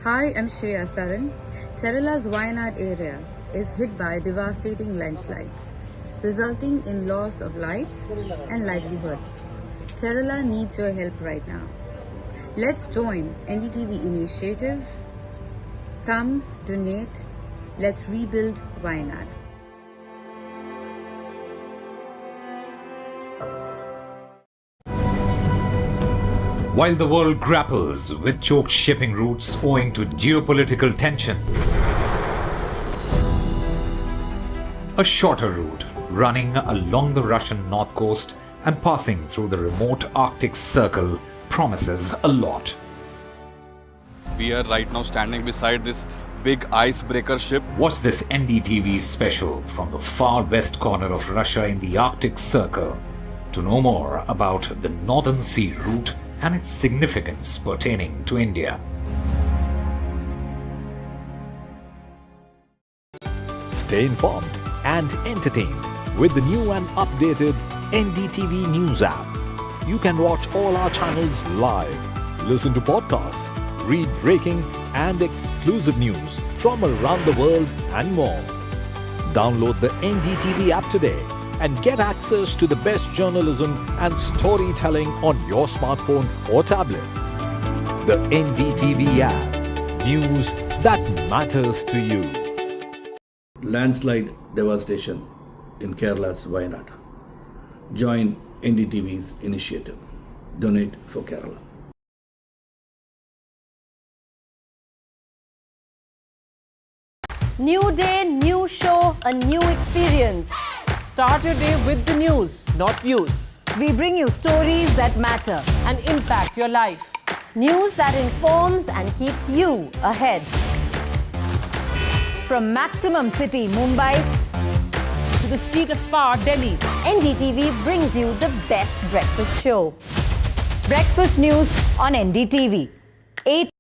Hi, I'm Shreya Saran. Kerala's Wayanad area is hit by devastating landslides, resulting in loss of lives and livelihood. Kerala needs your help right now. Let's join NDTV initiative. Come, donate. Let's rebuild Wayanad. While the world grapples with choked shipping routes owing to geopolitical tensions, a shorter route running along the Russian north coast and passing through the remote Arctic Circle promises a lot. We are right now standing beside this big icebreaker ship. Watch this NDTV special from the far west corner of Russia in the Arctic Circle to know more about the Northern Sea route and its significance pertaining to India. Stay informed and entertained with the new and updated NDTV News app. You can watch all our channels live, listen to podcasts, read breaking and exclusive news from around the world and more. Download the NDTV app today and get access to the best journalism and storytelling on your smartphone or tablet. The NDTV app. News that matters to you. Landslide devastation in Kerala's Wayanad. Join NDTV's initiative. Donate for Kerala. New day, new show, a new experience. Start your day with the news, not views. We bring you stories that matter. And impact your life. News that informs and keeps you ahead. From Maximum City, Mumbai, To the seat of power, Delhi. NDTV brings you the best breakfast show. Breakfast news on NDTV. 8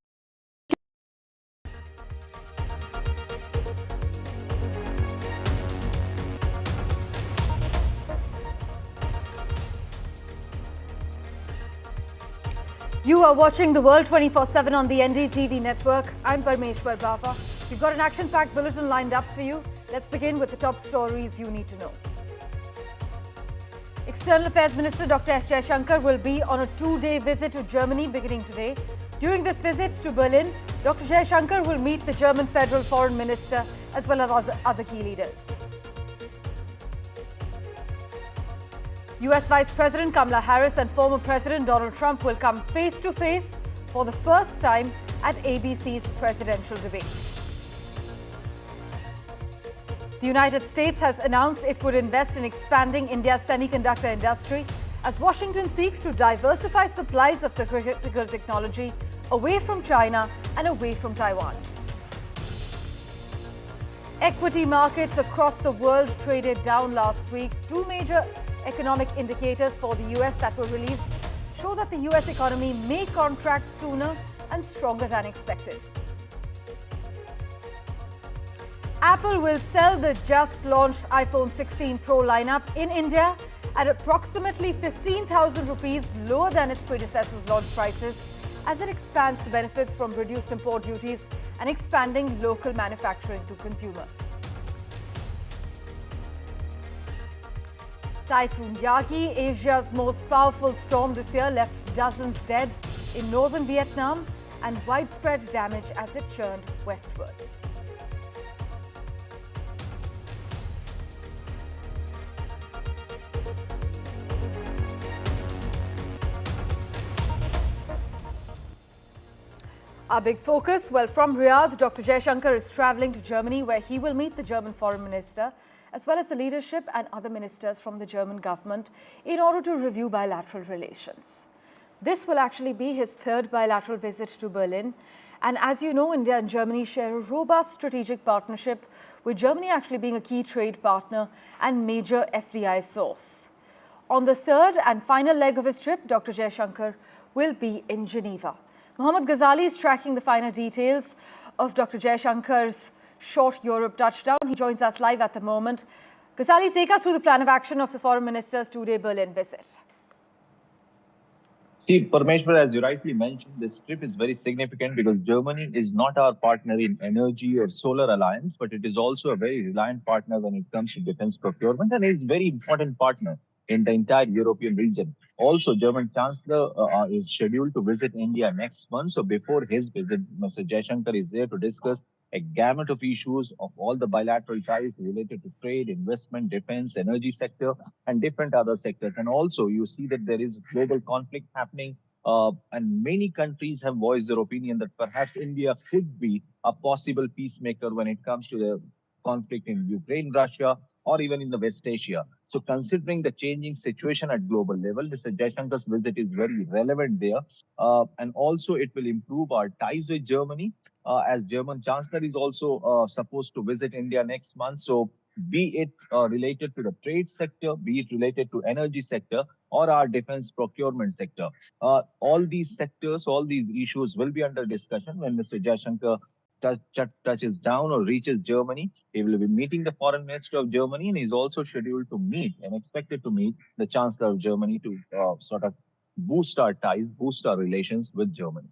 You are watching The World 24/7 on the NDTV network. I'm Parmeshwar Baba. We've got an action-packed bulletin lined up for you. Let's begin with the top stories you need to know. External Affairs Minister Dr. S. Jaishankar will be on a two-day visit to Germany beginning today. During this visit to Berlin, Dr. Jaishankar will meet the German Federal Foreign Minister as well as other key leaders. US Vice President Kamala Harris and former President Donald Trump will come face-to-face for the first time at ABC's presidential debate. The United States has announced it would invest in expanding India's semiconductor industry as Washington seeks to diversify supplies of the critical technology away from China and away from Taiwan. Equity markets across the world traded down last week. Two major economic indicators for the US that were released show that the US economy may contract sooner and stronger than expected. Apple will sell the just launched iPhone 16 Pro lineup in India at approximately 15,000 rupees lower than its predecessor's launch prices as it expands the benefits from reduced import duties and expanding local manufacturing to consumers. Typhoon Yagi, Asia's most powerful storm this year, left dozens dead in northern Vietnam and widespread damage as it churned westwards. Our big focus, well, from Riyadh, Dr. Jaishankar is travelling to Germany where he will meet the German Foreign Minister as well as the leadership and other ministers from the German government in order to review bilateral relations. This will actually be his third bilateral visit to Berlin. And as you know, India and Germany share a robust strategic partnership, with Germany actually being a key trade partner and major FDI source. On the third and final leg of his trip, Dr. Jaishankar will be in Geneva. Mohammad Ghazali is tracking the finer details of Dr. Jaishankar's short Europe touchdown. He joins us live at the moment. Ghazali, take us through the plan of action of the Foreign Minister's two-day Berlin visit. See, Parmeshwar, as you rightly mentioned, this trip is very significant because Germany is not our partner in energy or solar alliance, but it is also a very reliant partner when it comes to defense procurement and is a very important partner in the entire European region. Also, German Chancellor is scheduled to visit India next month. So before his visit, Mr. Jaishankar is there to discuss a gamut of issues of all the bilateral ties related to trade, investment, defense, energy sector, and different other sectors. And also, you see that there is global conflict happening, and many countries have voiced their opinion that perhaps India could be a possible peacemaker when it comes to the conflict in Ukraine, Russia, or even in the West Asia. So, considering the changing situation at global level, Mr. Jaishankar's visit is very relevant there, and also it will improve our ties with Germany. As German Chancellor is also supposed to visit India next month, so be it related to the trade sector, be it related to energy sector or our defense procurement sector. All these sectors, all these issues will be under discussion when Mr. Jaishankar touches down or reaches Germany. He will be meeting the foreign minister of Germany, and he's also scheduled to meet and expected to meet the chancellor of Germany to sort of boost our ties, boost our relations with Germany.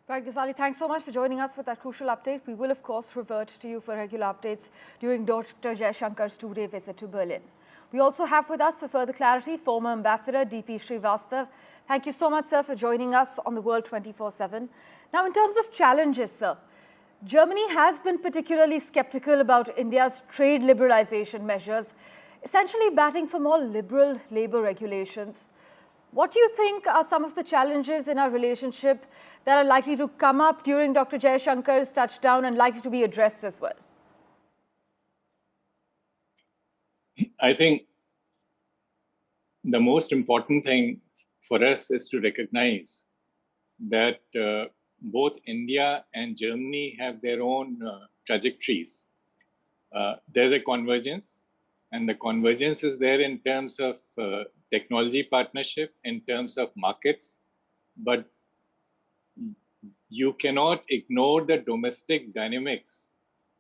Right, Ghazali, thanks so much for joining us with that crucial update. We will, of course, revert to you for regular updates during Dr. Jaishankar's two-day visit to Berlin. We also have with us, for further clarity, former Ambassador D.P. Srivastav. Thank you so much, sir, for joining us on the World 24/7. Now, in terms of challenges, sir, Germany has been particularly skeptical about India's trade liberalization measures, essentially batting for more liberal labor regulations. What do you think are some of the challenges in our relationship that are likely to come up during Dr. Jaishankar's touchdown and likely to be addressed as well? I think the most important thing for us is to recognize that both India and Germany have their own trajectories. There's a convergence, and the convergence is there in terms of technology partnership, in terms of markets, but you cannot ignore the domestic dynamics.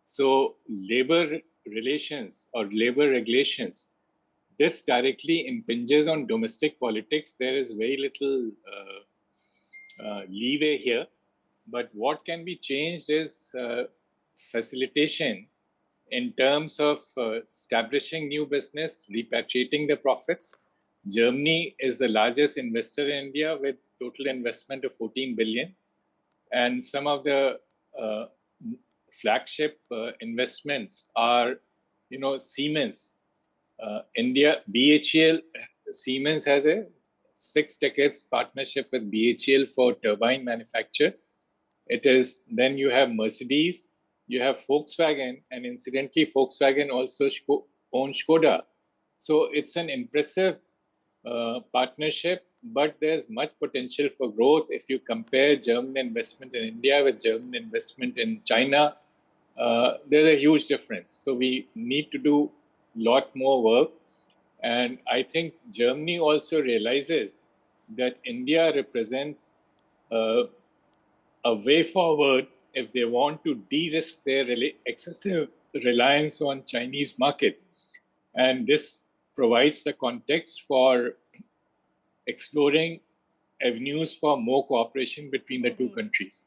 So labor relations or labor regulations, this directly impinges on domestic politics. There is very little leeway here. But what can be changed is facilitation in terms of establishing new business, repatriating the profits. Germany is the largest investor in India with total investment of 14 billion. And some of the flagship investments are, Siemens. BHEL, Siemens has a 6 decades partnership with BHEL for turbine manufacture. Then you have Mercedes, you have Volkswagen, and incidentally, Volkswagen also owns Skoda. So it's an impressive partnership, but there's much potential for growth. If you compare German investment in India with German investment in China, there's a huge difference. So we need to do a lot more work. And I think Germany also realizes that India represents a way forward if they want to de-risk their excessive reliance on Chinese market. And this provides the context for exploring avenues for more cooperation between the two countries.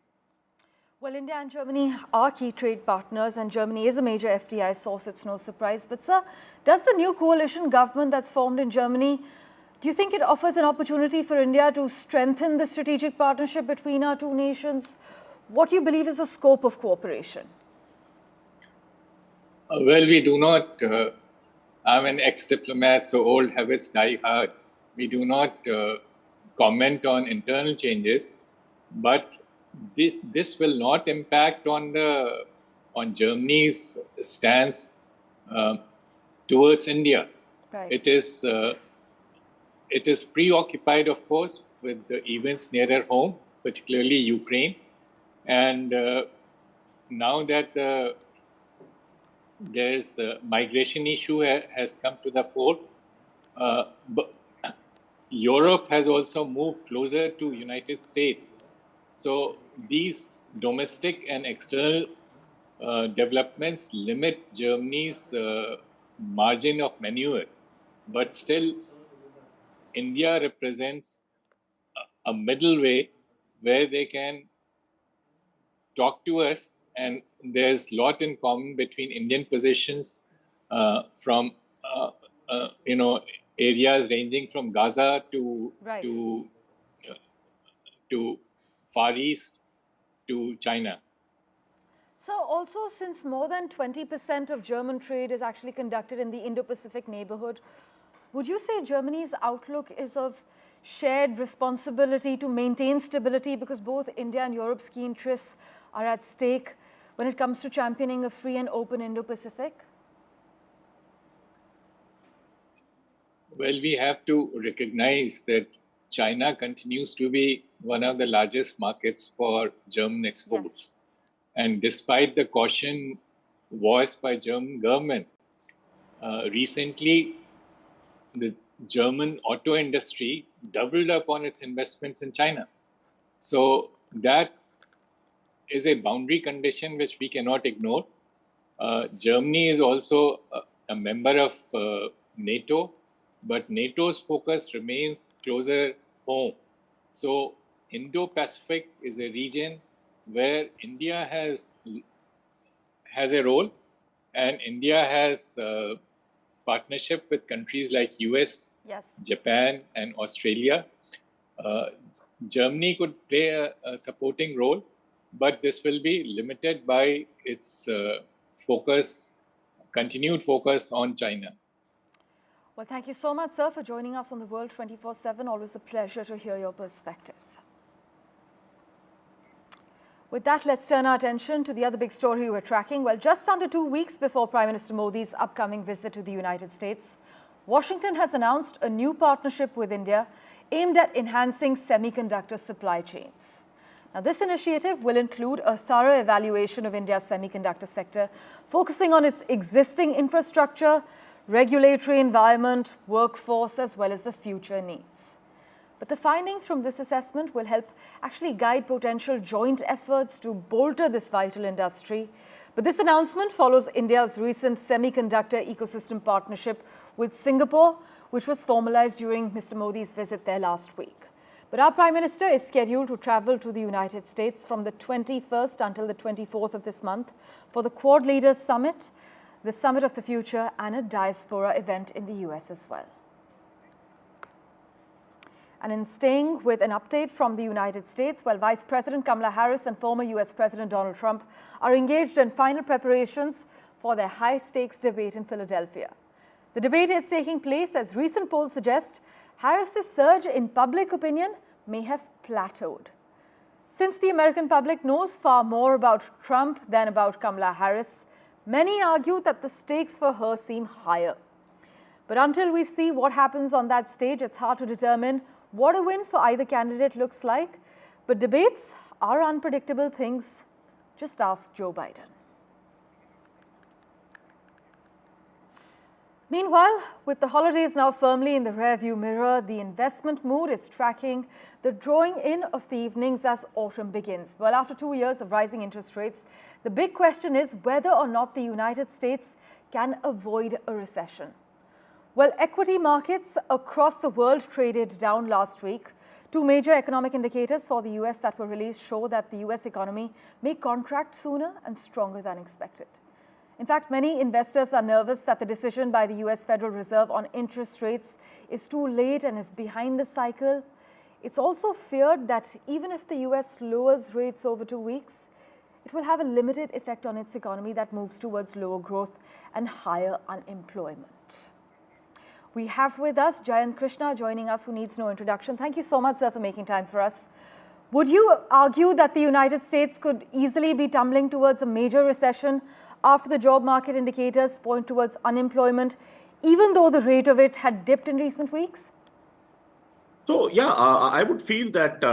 Well, India and Germany are key trade partners, and Germany is a major FDI source. It's no surprise. But, sir, does the new coalition government that's formed in Germany, do you think it offers an opportunity for India to strengthen the strategic partnership between our two nations? What do you believe is the scope of cooperation? Well, we do not, I'm an ex-diplomat, so old habits die hard. We do not comment on internal changes, but this will not impact on Germany's stance towards India. Right. It is preoccupied, of course, with the events nearer home, particularly Ukraine. And now that there's the migration issue has come to the fore, but Europe has also moved closer to United States. So these domestic and external developments limit Germany's margin of maneuver. But still, India represents a middle way where they can talk to us, and there's a lot in common between Indian positions from areas ranging from Gaza to Right. to Far East to China. So also, since more than 20% of German trade is actually conducted in the Indo-Pacific neighborhood, would you say Germany's outlook is of shared responsibility to maintain stability, because both India and Europe's key interests are at stake when it comes to championing a free and open Indo-Pacific? Well, we have to recognize that China continues to be one of the largest markets for German exports. Yes. And despite the caution voiced by German government, recently the German auto industry doubled up on its investments in China. So that is a boundary condition which we cannot ignore. Germany is also a member of NATO, but NATO's focus remains closer home. So Indo-Pacific is a region where India has a role, and India has partnership with countries like US, yes, Japan, and Australia. Germany could play a supporting role, but this will be limited by its continued focus on China. Well, thank you so much, sir, for joining us on The World 24/7. Always a pleasure to hear your perspective. With that, let's turn our attention to the other big story we're tracking. Well, just under 2 weeks before Prime Minister Modi's upcoming visit to the United States, Washington has announced a new partnership with India aimed at enhancing semiconductor supply chains. Now, this initiative will include a thorough evaluation of India's semiconductor sector, focusing on its existing infrastructure, regulatory environment, workforce, as well as the future needs. But the findings from this assessment will help actually guide potential joint efforts to bolster this vital industry. But this announcement follows India's recent semiconductor ecosystem partnership with Singapore, which was formalized during Mr. Modi's visit there last week. But our Prime Minister is scheduled to travel to the United States from the 21st until the 24th of this month for the Quad Leaders Summit, the Summit of the Future, and a diaspora event in the US as well. And in staying with an update from the United States, well, Vice President Kamala Harris and former US President Donald Trump are engaged in final preparations for their high-stakes debate in Philadelphia. The debate is taking place as recent polls suggest Harris's surge in public opinion may have plateaued. Since the American public knows far more about Trump than about Kamala Harris, many argue that the stakes for her seem higher. But until we see what happens on that stage, it's hard to determine what a win for either candidate looks like. But debates are unpredictable things. Just ask Joe Biden. Meanwhile, with the holidays now firmly in the rearview mirror, the investment mood is tracking the drawing in of the evenings as autumn begins. Well, after 2 years of rising interest rates, the big question is whether or not the United States can avoid a recession. Well, equity markets across the world traded down last week. Two major economic indicators for the US that were released show that the US economy may contract sooner and stronger than expected. In fact, many investors are nervous that the decision by the US Federal Reserve on interest rates is too late and is behind the cycle. It's also feared that even if the US lowers rates over 2 weeks, it will have a limited effect on its economy that moves towards lower growth and higher unemployment. We have with us Jayant Krishna joining us, who needs no introduction. Thank you so much, sir, for making time for us. Would you argue that the United States could easily be tumbling towards a major recession after the job market indicators point towards unemployment, even though the rate of it had dipped in recent weeks? So, yeah, I would feel that,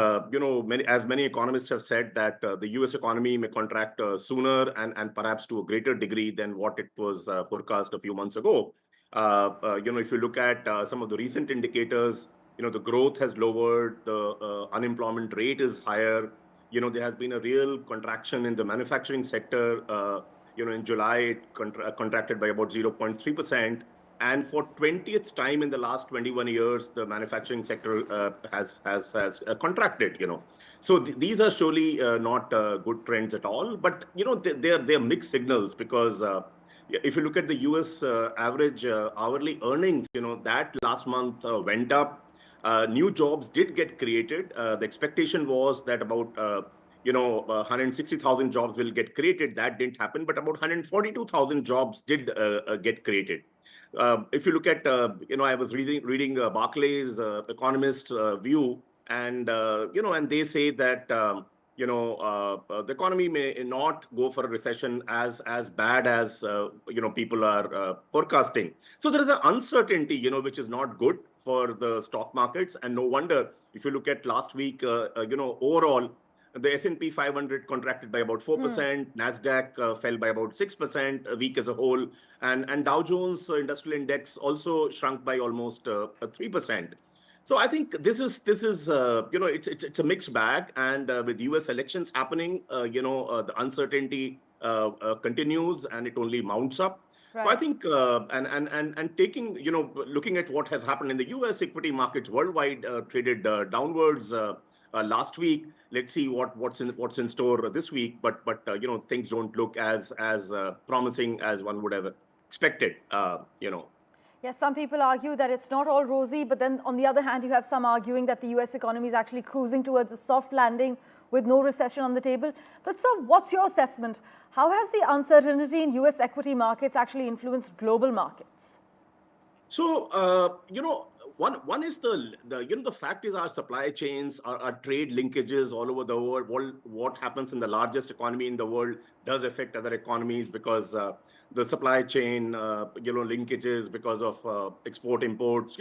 as many economists have said, that the US economy may contract sooner and perhaps to a greater degree than what it was forecast a few months ago. If you look at some of the recent indicators, the growth has lowered, the unemployment rate is higher. There has been a real contraction in the manufacturing sector. In July, it contracted by about 0.3%. And for 20th time in the last 21 years, the manufacturing sector has contracted. So these are surely not good trends at all. But they're mixed signals, because if you look at the U.S. Average hourly earnings, that last month went up. New jobs did get created. The expectation was that about 160,000 jobs will get created. That didn't happen, but about 142,000 jobs did get created. If you look at, I was reading Barclays economist view, and and they say that the economy may not go for a recession as bad as people are forecasting. So there is an uncertainty, which is not good for the stock markets, and no wonder if you look at last week, overall, the S&P 500 contracted by about 4%, NASDAQ fell by about 6% a week as a whole, and Dow Jones Industrial Index also shrunk by almost 3%. So I think this is it's a mixed bag, and with U.S. elections happening, the uncertainty continues and it only mounts up. Right. So I think and taking looking at what has happened in the U.S. equity markets worldwide traded downwards last week. Let's see what's in store this week. But things don't look as promising as one would have expected. Yes, some people argue that it's not all rosy, but then on the other hand, you have some arguing that the US economy is actually cruising towards a soft landing with no recession on the table. But sir, what's your assessment? How has the uncertainty in US equity markets actually influenced global markets? So, one is the fact is our supply chains, our trade linkages all over the world. What happens in the largest economy in the world does affect other economies, because the supply chain, linkages because of export imports,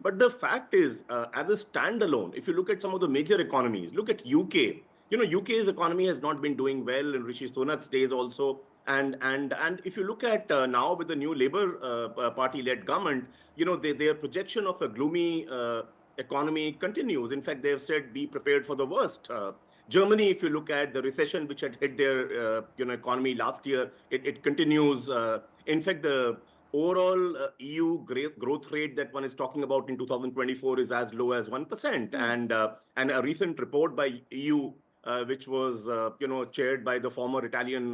but the fact is, as a standalone, if you look at some of the major economies, look at UK. UK's economy has not been doing well in Rishi Sunak's days also. And if you look at now with the new Labour Party-led government, their projection of a gloomy economy continues. In fact, they have said, be prepared for the worst. Germany, if you look at the recession which had hit their economy last year, it continues. In fact, the overall EU growth rate that one is talking about in 2024 is as low as 1%. And a recent report by EU, which was chaired by the former Italian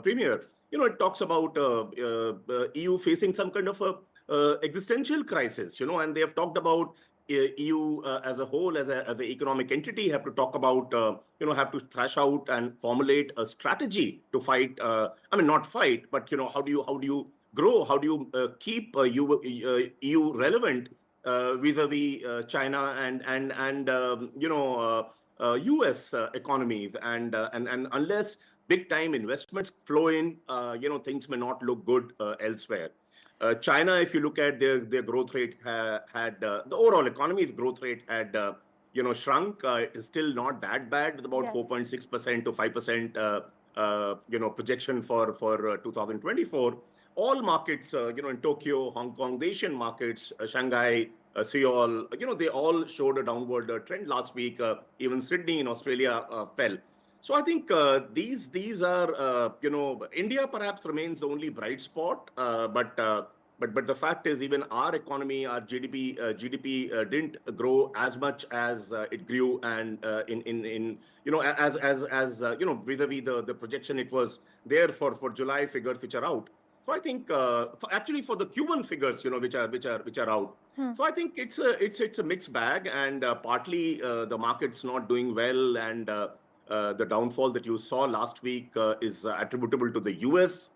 premier, it talks about EU facing some kind of a existential crisis, and they have talked about EU as a whole, as an economic entity, have to talk about, have to thrash out and formulate a strategy to fight. Not fight, but how do you grow? How do you keep EU relevant vis-a-vis China and US economies? And unless big time investments flow in, things may not look good elsewhere. China, if you look at their growth rate, had the overall economy's growth rate had shrunk. It is still not that bad, with about 4.6% to 5% projection for 2024. All markets, in Tokyo, Hong Kong, the Asian markets, Shanghai, Seoul, they all showed a downward trend last week. Even Sydney in Australia fell. So I think these are, India perhaps remains the only bright spot, but the fact is, even our economy, our GDP didn't grow as much as it grew, and vis-a-vis the projection it was there for July figures which are out. So I think actually for the Q1 figures, which are out. So I think it's a mixed bag, and partly the market's not doing well, and the downfall that you saw last week is attributable to the US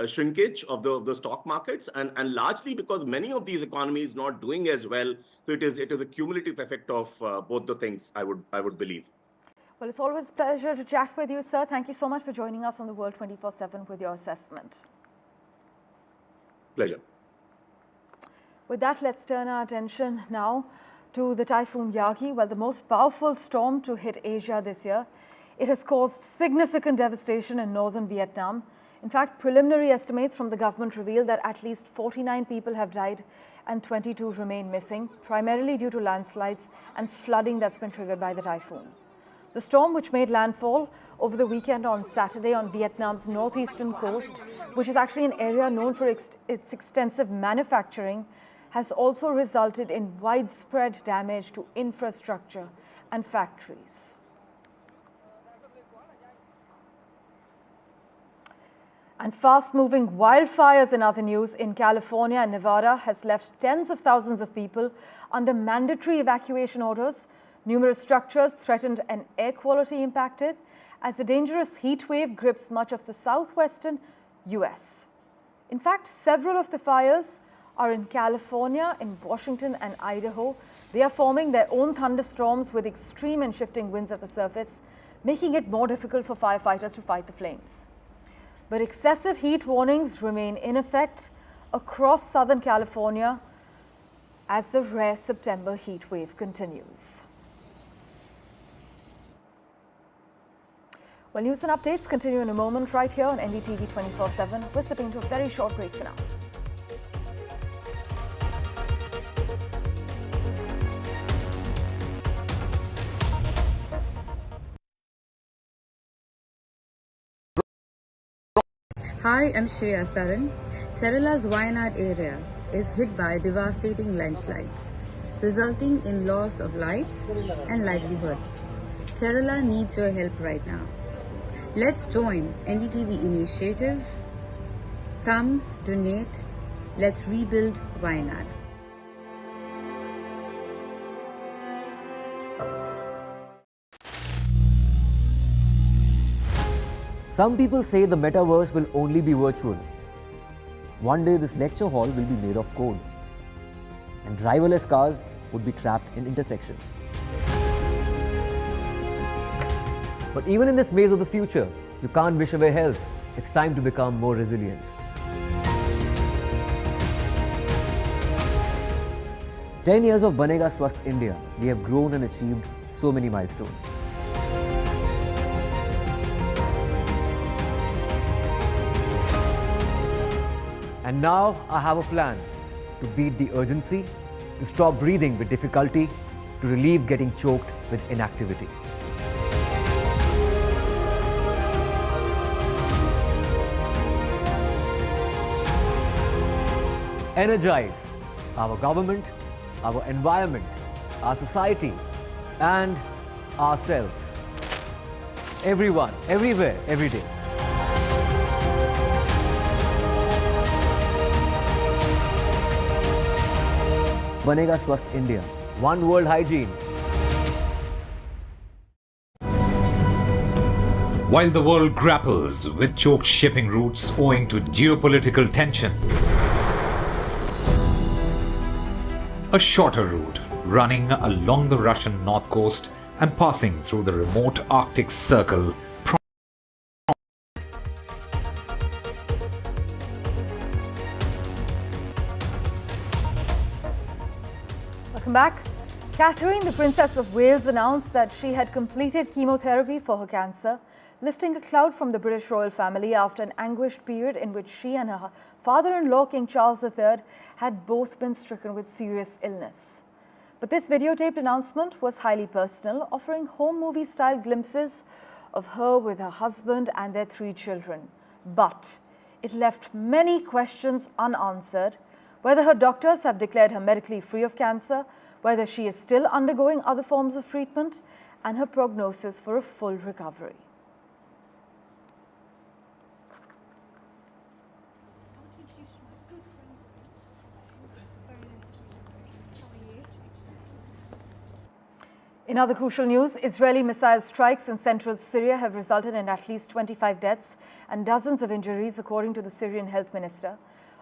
shrinkage of the stock markets, and largely because many of these economies not doing as well. So it is a cumulative effect of both the things, I would believe. Well, it's always a pleasure to chat with you, sir. Thank you so much for joining us on the World 24/7 with your assessment. Pleasure. With that, let's turn our attention now to the typhoon Yagi. Well, the most powerful storm to hit Asia this year. It has caused significant devastation in northern Vietnam. In fact, preliminary estimates from the government reveal that at least 49 people have died and 22 remain missing, primarily due to landslides and flooding that's been triggered by the typhoon. The storm, which made landfall over the weekend on Saturday on Vietnam's northeastern coast, which is actually an area known for its extensive manufacturing, has also resulted in widespread damage to infrastructure and factories. And fast-moving wildfires in other news in California and Nevada has left tens of thousands of people under mandatory evacuation orders. Numerous structures threatened and air quality impacted as the dangerous heat wave grips much of the southwestern U.S. In fact, several of the fires are in California, in Washington and Idaho. They are forming their own thunderstorms with extreme and shifting winds at the surface, making it more difficult for firefighters to fight the flames. But excessive heat warnings remain in effect across Southern California as the rare September heat wave continues. Well, news and updates continue in a moment right here on NDTV 24/7. We're stepping into a very short break for now. Hi, I'm Shreya Saran. Kerala's Wayanad area is hit by devastating landslides, resulting in loss of lives and livelihood. Kerala needs your help right now. Let's join NDTV initiative. Come, donate. Let's rebuild Wayanad. Some people say the metaverse will only be virtual. One day this lecture hall will be made of code, and driverless cars would be trapped in intersections. But even in this maze of the future, you can't wish away health. It's time to become more resilient. 10 years of Banega Swasth India, we have grown and achieved so many milestones. And now I have a plan to beat the urgency, to stop breathing with difficulty, to relieve getting choked with inactivity. Energize our government, our environment, our society, and ourselves. Everyone, everywhere, every day. Banega Swasth India. One world hygiene. While the world grapples with choked shipping routes owing to geopolitical tensions, a shorter route running along the Russian north coast and passing through the remote Arctic Circle Welcome back. Catherine, the Princess of Wales, announced that she had completed chemotherapy for her cancer, lifting a cloud from the British royal family after an anguished period in which she and her father-in-law, King Charles III, had both been stricken with serious illness. But this videotaped announcement was highly personal, offering home movie-style glimpses of her with her husband and their 3 children. But it left many questions unanswered: whether her doctors have declared her medically free of cancer, whether she is still undergoing other forms of treatment, and her prognosis for a full recovery. In other crucial news, Israeli missile strikes in central Syria have resulted in at least 25 deaths and dozens of injuries, according to the Syrian health minister.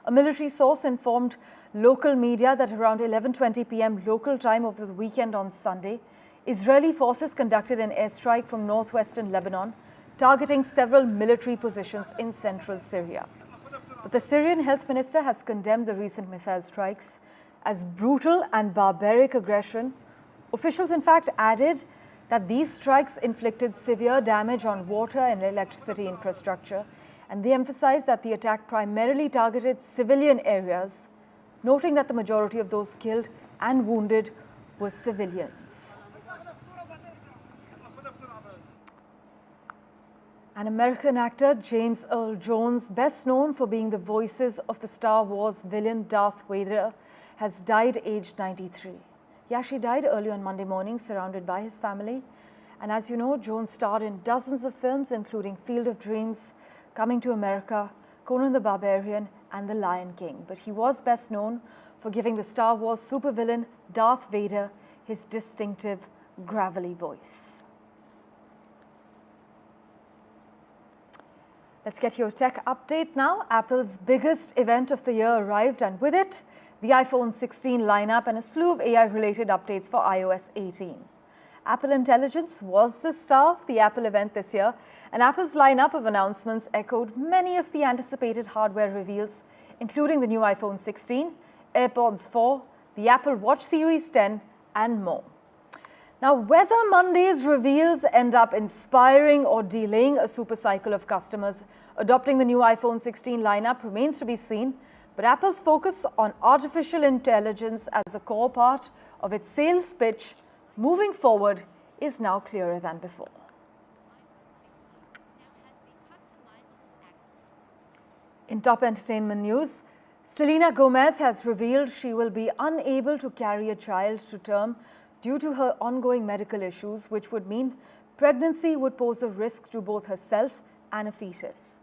A military source informed local media that around 11:20 p.m. local time over the weekend on Sunday, Israeli forces conducted an airstrike from northwestern Lebanon, targeting several military positions in central Syria. But the Syrian health minister has condemned the recent missile strikes as brutal and barbaric aggression. Officials, in fact, added that these strikes inflicted severe damage on water and electricity infrastructure, and they emphasized that the attack primarily targeted civilian areas, noting that the majority of those killed and wounded were civilians. And American actor James Earl Jones, best known for being the voices of the Star Wars villain Darth Vader, has died aged 93. He actually died early on Monday morning, surrounded by his family. And as you know, Jones starred in dozens of films, including Field of Dreams, Coming to America, Conan the Barbarian, and The Lion King. But he was best known for giving the Star Wars supervillain Darth Vader his distinctive, gravelly voice. Let's get your tech update now. Apple's biggest event of the year arrived, and with it, the iPhone 16 lineup and a slew of AI-related updates for iOS 18. Apple Intelligence was the star of the Apple event this year, and Apple's lineup of announcements echoed many of the anticipated hardware reveals, including the new iPhone 16, AirPods 4, the Apple Watch Series 10, and more. Now, whether Monday's reveals end up inspiring or delaying a super cycle of customers adopting the new iPhone 16 lineup remains to be seen, but Apple's focus on artificial intelligence as a core part of its sales pitch moving forward is now clearer than before. In top entertainment news, Selena Gomez has revealed she will be unable to carry a child to term due to her ongoing medical issues, which would mean pregnancy would pose a risk to both herself and a fetus.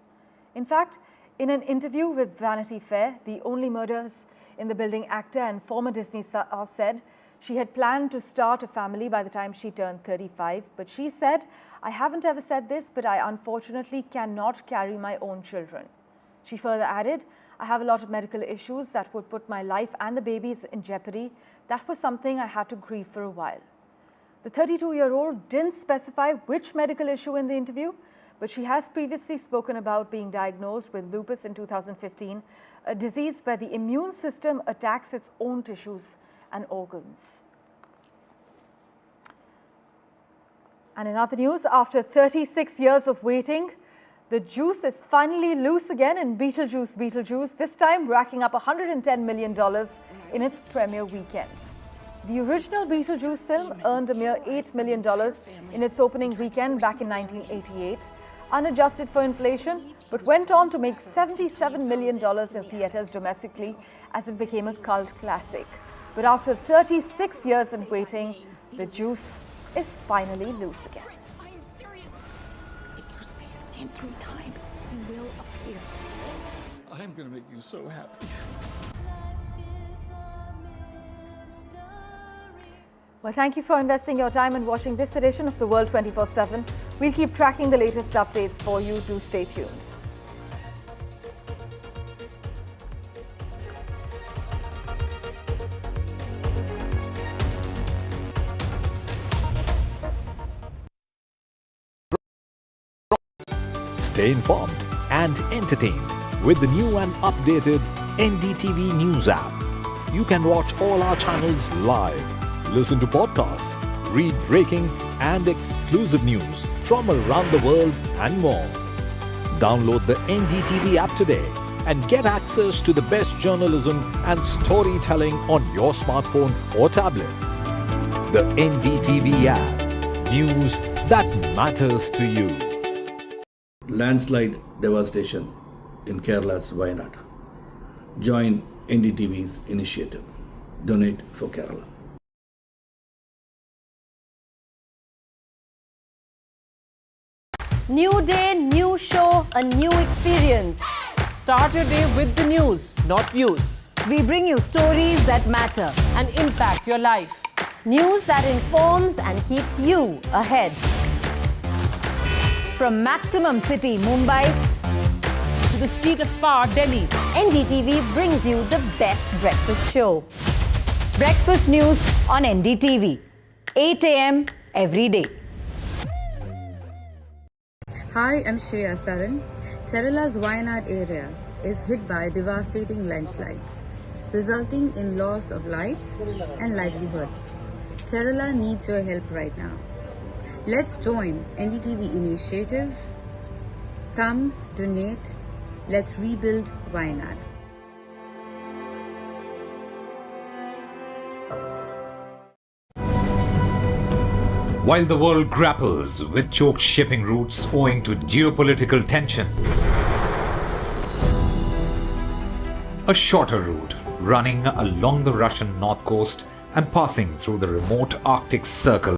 In fact, in an interview with Vanity Fair, the Only Murders in the Building actor and former Disney star said she had planned to start a family by the time she turned 35, but she said, "I haven't ever said this, but I unfortunately cannot carry my own children." She further added, "I have a lot of medical issues that would put my life and the baby's in jeopardy. That was something I had to grieve for a while." The 32-year-old didn't specify which medical issue in the interview, but she has previously spoken about being diagnosed with lupus in 2015, a disease where the immune system attacks its own tissues and organs. And in other news, after 36 years of waiting, the juice is finally loose again in Beetlejuice, this time racking up $110 million in its premiere weekend. The original Beetlejuice film earned a mere $8 million in its opening weekend back in 1988, unadjusted for inflation, but went on to make $77 million in theaters domestically as it became a cult classic. But after 36 years in waiting, the juice is finally loose again. I am serious. If you say his name 3 times, he will appear. I'm gonna make you so happy. Well, thank you for investing your time and watching this edition of The World 24/7. We'll keep tracking the latest updates for you. Do stay tuned. Stay informed and entertained with the new and updated NDTV News app. You can watch all our channels live, listen to podcasts, read breaking and exclusive news from around the world and more. Download the NDTV app today and get access to the best journalism and storytelling on your smartphone or tablet. The NDTV app. News that matters to you. Landslide devastation in Kerala's Wayanad. Join NDTV's initiative. Donate for Kerala. New day, new show, a new experience. Start your day with the news, not views. We bring you stories that matter and impact your life. News that informs and keeps you ahead. From Maximum City, Mumbai, to the seat of power, Delhi, NDTV brings you the best breakfast show. Breakfast news on NDTV, 8 a.m. every day. Hi, I'm Shreya Saran. Kerala's Wayanad area is hit by devastating landslides, resulting in loss of lives and livelihood. Kerala needs your help right now. Let's join NDTV initiative. Come, donate. Let's rebuild Wayanad. While the world grapples with choked shipping routes owing to geopolitical tensions, a shorter route running along the Russian north coast and passing through the remote Arctic Circle